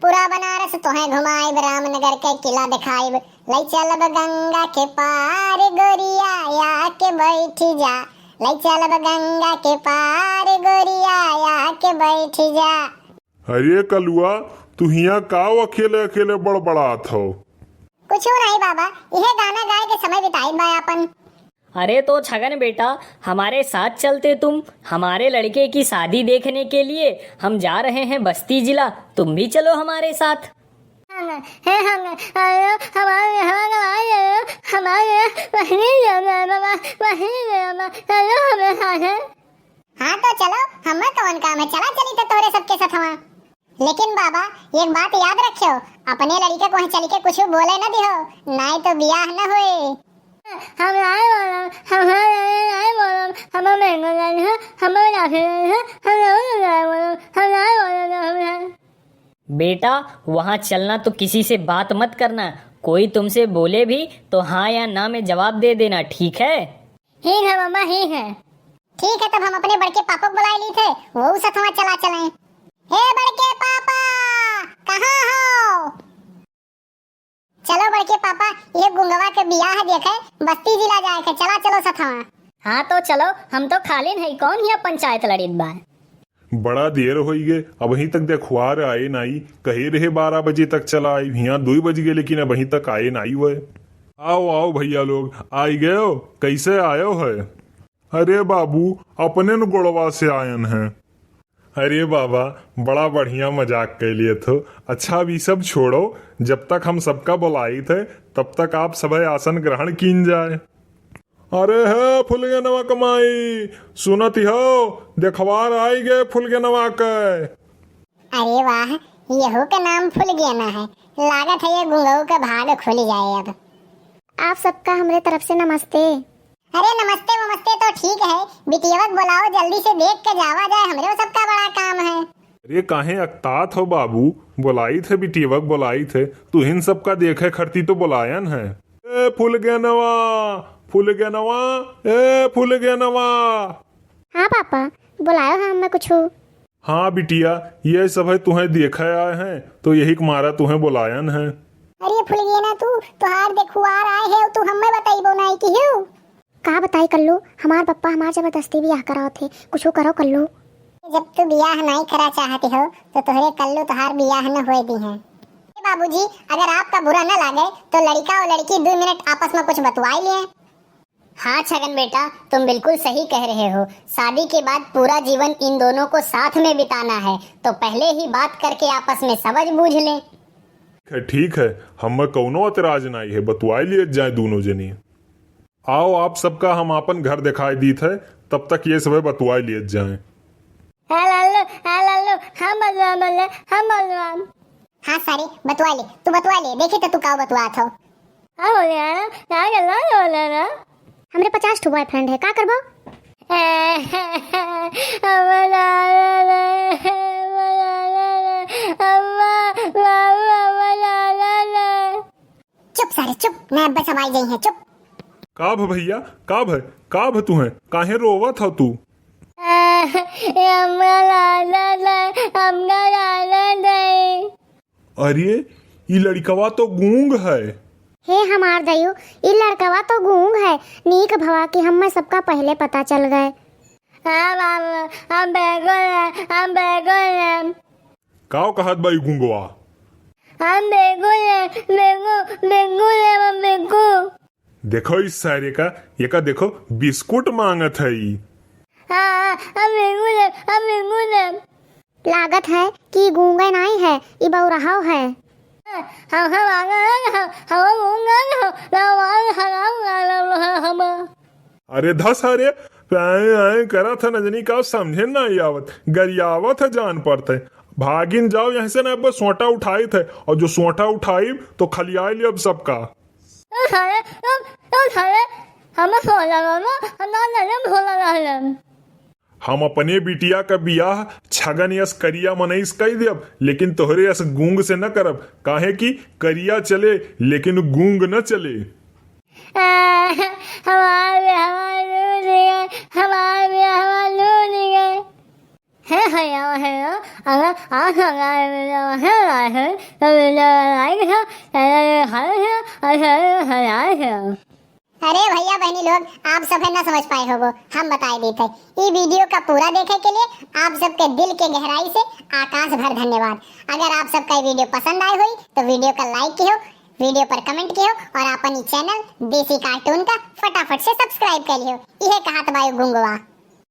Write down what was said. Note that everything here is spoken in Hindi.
पूरा बनारस तोहे घुमाइब, रामनगर के किला दिखाइब, लई चलब गंगा के पार गोरिया या के बैठी जा, लई चलब गंगा के पार गोरिया या के बैठी जा। अरे कलुआ, तू हिया का अकेले अकेले बड़बड़ात हो? कुछ नहीं बाबा, यह गाना गाए के समय बिताई बा अपन। अरे तो छगन बेटा, हमारे साथ चलते तुम, हमारे लड़के की शादी देखने के लिए हम जा रहे हैं बस्ती जिला, तुम भी चलो हमारे साथ। हाँ तो चलो, हमें कौन काम है, चला चली तो तोरे सबके साथ हवा। लेकिन बाबा एक बात याद रखियो, अपने लड़के को चल के कुछ बोले न दियो, नहीं तो बियाह न होए। बेटा वहाँ चलना तो किसी से बात मत करना, कोई तुमसे बोले भी तो हाँ या ना में जवाब दे देना, ठीक है? ठीक है मामा, ठीक है। ठीक है, तब हम अपने बड़के पापा को बुला ली थे, वो साथ वहाँ चला चले। हे बड़के पापा, कहाँ हो? चलो बड़के पापा, ये गुंगवा के बियाह देखे बस्ती जिला जाए के, चला चलो सथवा। हाँ तो चलो, हम तो खाली नहीं, कौन है पंचायत लड़ित बा। बड़ा देर हो गए, अब वहीं तक देखुआर आए नाई, कहे रहे 12 बजे तक चला आई, यहाँ 2 बज गए लेकिन अब वहीं तक आए नाई हुए। आओ आओ भैया लोग, आई गए हो, कैसे आयो है? अरे बाबू, अपने न गोड़वा से आयन हैं। अरे बाबा, बड़ा बढ़िया मजाक के लिए तो। अच्छा अभी सब छोड़ो, जब तक हम सबका बुलाई थे तब तक आप सब आसन ग्रहण कीन जाए। अरे है फुलगेनवा कमाई, सुनती हो, देखवार आई गए फुलगेनवा के। अरे वाह, यहू का नाम फुलगेना है, लागत है ये गुंगऊ का भाग खुल जाए अब। आप सबका हमारे तरफ से नमस्ते। अरे नमस्ते नमस्ते तो ठीक है, बिटियावत बुलाओ, जल्दी से देख के जावा जाए, हमरे सबका बड़ा काम है। अरे काहे अकतात हो बाबू, बुलाई थे बिटियावक बुलाई थे, तू इन सबका देखे खरती तो बुलायन है। ए फुलगेनवा, फुलगेनवा, ए फुलगेनवा। हाँ पापा, बुलायो हाँ मैं कुछ। हाँ बिटिया, ये सब है तुम्हें देखे आए हैं तो यही मारा तुम्हें बुलायन है। अरे फुलगेना तू तुहार देखुआर आए है, तू हमें बताइबो नहीं कि हो का बताई कल्लू, हमार पप्पा हमार जबरदस्ती बियाह कराओ थे, कुछ करो कल्लू। जब तू बियाह नहीं करा चाहती हो तो तोहरे कल्लू तुहार बियाह न होए दी है। बाबूजी, अगर आपका बुरा न लागे तो लड़का और लड़की 2 मिनट आपस में कुछ बतवाई लिए। हाँ छगन बेटा, तुम बिल्कुल सही कह रहे हो, शादी के बाद पूरा जीवन इन दोनों को साथ में बिताना है, तो पहले ही बात करके आपस में समझ बूझ ले। ठीक है, हमें कौनो एतराज नहीं है, बतवाई लिए जाए दोनों जनी। आओ आप सबका हम अपन घर दिखाई दी थे, तब तक ये सब बतवाई लिए जाए। हाँ सारी बतवा ले, तू बतवा ले, देखी तो तू का बतवा था। हमरे 50 ठो बॉयफ्रेंड है, का करबो? चुप सारे चुप, मैं अब समाई गई है, चुप। का भ भैया, का भ, का भ तुम्हें, काहे रोवत हो तू? अरे ये लड़कवा तो गूंग है। हे हमार दयु, ये लड़कवा तो गूंग है, नीक भवा कि हमें सबका पहले पता चल गए। काव कहत बाई गूंगवा? देखो इस सारे का, ये का देखो बिस्कुट मांगत है। लागत है कि गूंगा नहीं है, ये बौरहा है। अरे धस अरे आए करा था नजनी का समझे ना आवत, गरियावत है जान पड़ते। भागिन जाओ यहाँ से ना, अब सोटा उठाई थे, और जो सोटा उठाई तो खलियाई लिया अब सबका। हम अपने बिटिया का बियाह छगन यस करिया मनईस कही देब, लेकिन तोहरे यस गूंग से न करब, काहे कि करिया चले लेकिन गूंग न चले। हमारे अरे भैया बहनी लोग, आप सब है ना समझ पाए होगो, हम बताए देते। ये वीडियो का पूरा देखे के लिए आप सबके दिल के गहराई से आकाश भर धन्यवाद। अगर आप सबका ये वीडियो पसंद आए हुई तो वीडियो का लाइक कियो, वीडियो पर कमेंट कियो और अपन चैनल देसी कार्टून का फटाफट से सब्सक्राइब कर लियो। यह कहत बायो गुंगवा।